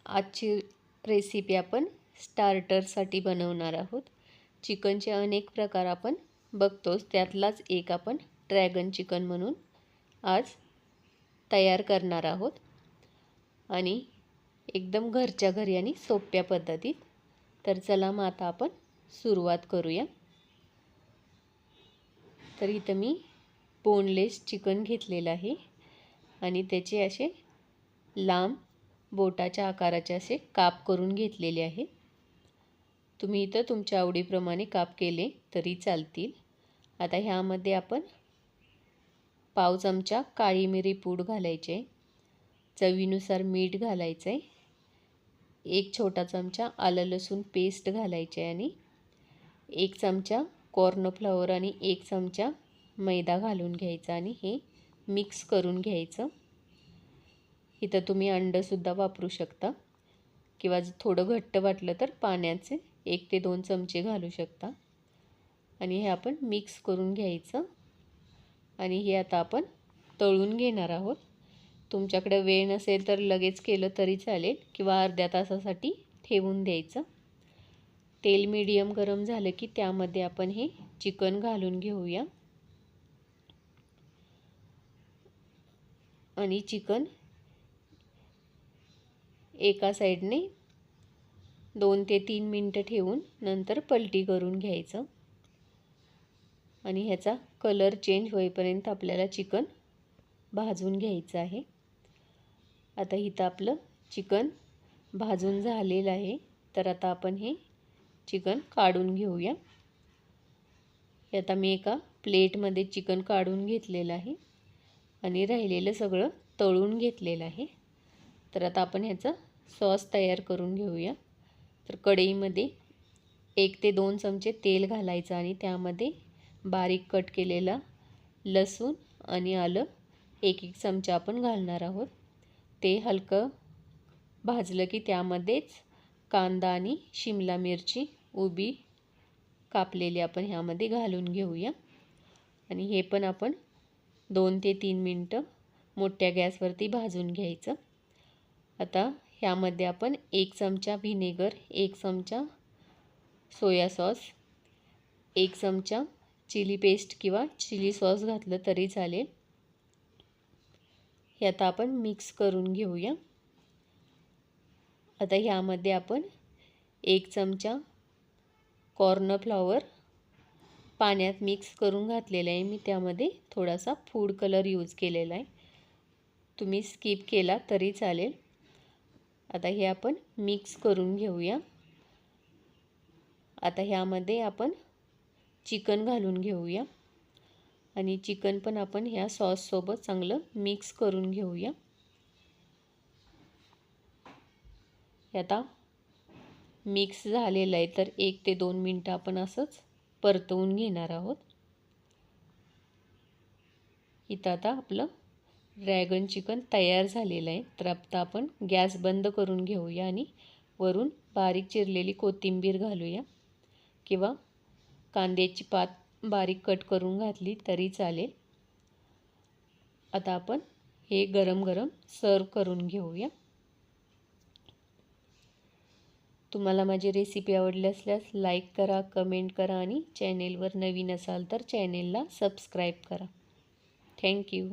आजची रेसिपी आपण स्टार्टरसाठी बनवणार आहोत। चिकनचे अनेक प्रकार आपण बघतोच, त्यातलाच एक आपण ड्रॅगन चिकन म्हणून आज तयार करणार आहोत आणि एकदम घरच्या घरी आणि सोप्या पद्धतीत। तर चला मग आता आपण सुरुवात करूया। तर इथं मी बोनलेस चिकन घेतलेलं आहे आणि त्याचे असे लांब बोटाच्या आकाराचे असे काप करून घेतलेले आहे। तुम्ही इथं तुमच्या आवडीप्रमाणे काप केले तरी चालतील। आता ह्यामध्ये आपण पाव चमचा काळी मिरी पूड घालायचे, चवीनुसार मीठ घालायचे, एक छोटा चमचा आलं लसूण पेस्ट घालायचे आणि एक चमचा कॉर्नफ्लॉवर आणि एक चमचा मैदा घालून घ्यायचा आणि हे मिक्स करून घ्यायचं। इथं तुम्ही अंडंसुद्धा वापरू शकता किंवा थोडं घट्ट वाटलं तर पाण्याचे 1 ते 2 चमचे घालू शकता आणि हे आपण मिक्स करून घ्यायचं आणि हे आता आपण तळून घेणार आहोत। तुमच्याकडे वेळ नसेल तर लगेच केलं तरी चालेल किंवा अर्ध्या तासासाठी ठेवून द्यायचं। तेल मीडियम गरम झालं की त्यामध्ये आपण हे चिकन घालून घेऊया आणि चिकन एका साइडने 2 ते 3 मिनिटं ठेवून नंतर पलटी करून घ्यायचं आणि ह्याचा कलर चेंज होईपर्यंत आपल्याला चिकन भाजून घ्यायचं आहे। आता इथं आपलं चिकन भाजून झालेलं आहे, तर आता आपण हे चिकन काढून घेऊया। आता मी एका प्लेटमध्ये चिकन काढून घेतलेलं आहे आणि राहिलेलं सगळं तळून घेतलेलं आहे। तर आता आपण ह्याचा सॉस तयार करून घेऊया। तर कढईमध्ये 1 ते 2 चमचे तेल घालायचं आणि त्यामध्ये बारीक कट केलेला लसूण आणि आलं 1 चमचा आपण घालणार आहोत। ते हलकं भाजलं की त्यामध्येच कांदा आणि शिमला मिरची उभी कापलेली आपण ह्यामध्ये घालून घेऊया आणि हे पण आपण 2 ते 3 मिनिटं मोठ्या गॅसवरती भाजून घ्यायचं। आता ह्यामध्ये आपण 1 चमचा व्हिनेगर, 1 चमचा सोया सॉस, 1 चमचा चिली पेस्ट किंवा चिली सॉस घातलं तरी चालेल। हे आता आपण मिक्स करून घेऊया। आता ह्यामध्ये आपण 1 चमचा कॉर्नफ्लॉवर पाण्यात मिक्स करून घातलेला आहे। मी त्यामध्ये थोडासा फूड कलर यूज केलेला आहे, तुम्ही स्किप केला तरी चालेल। आता हे आपण मिक्स करून घेऊया। आता ह्यामध्ये आपण चिकन घालून घेऊया आणि चिकन पण आपण ह्या सॉससोबत चांगलं मिक्स करून घेऊया। हे आता मिक्स झालेलं आहे, तर 1 ते 2 मिनिटं आपण असंच परतवून घेणार आहोत। इथं आता आपलं ड्रॅगन चिकन तयार झालेलं आहे। तर आता आपण गॅस बंद करून घेऊया आणि वरून बारीक चिरलेली कोथिंबीर घालूया किंवा कांद्याची पात बारीक कट करून घातली तरी चालेल। आता आपण हे गरम गरम सर्व करून घेऊया। तुम्हाला माझी रेसिपी आवडली असल्यास लाईक करा, कमेंट करा आणि चॅनेलवर नवीन असाल तर चॅनेलला सबस्क्राईब करा। Thank you.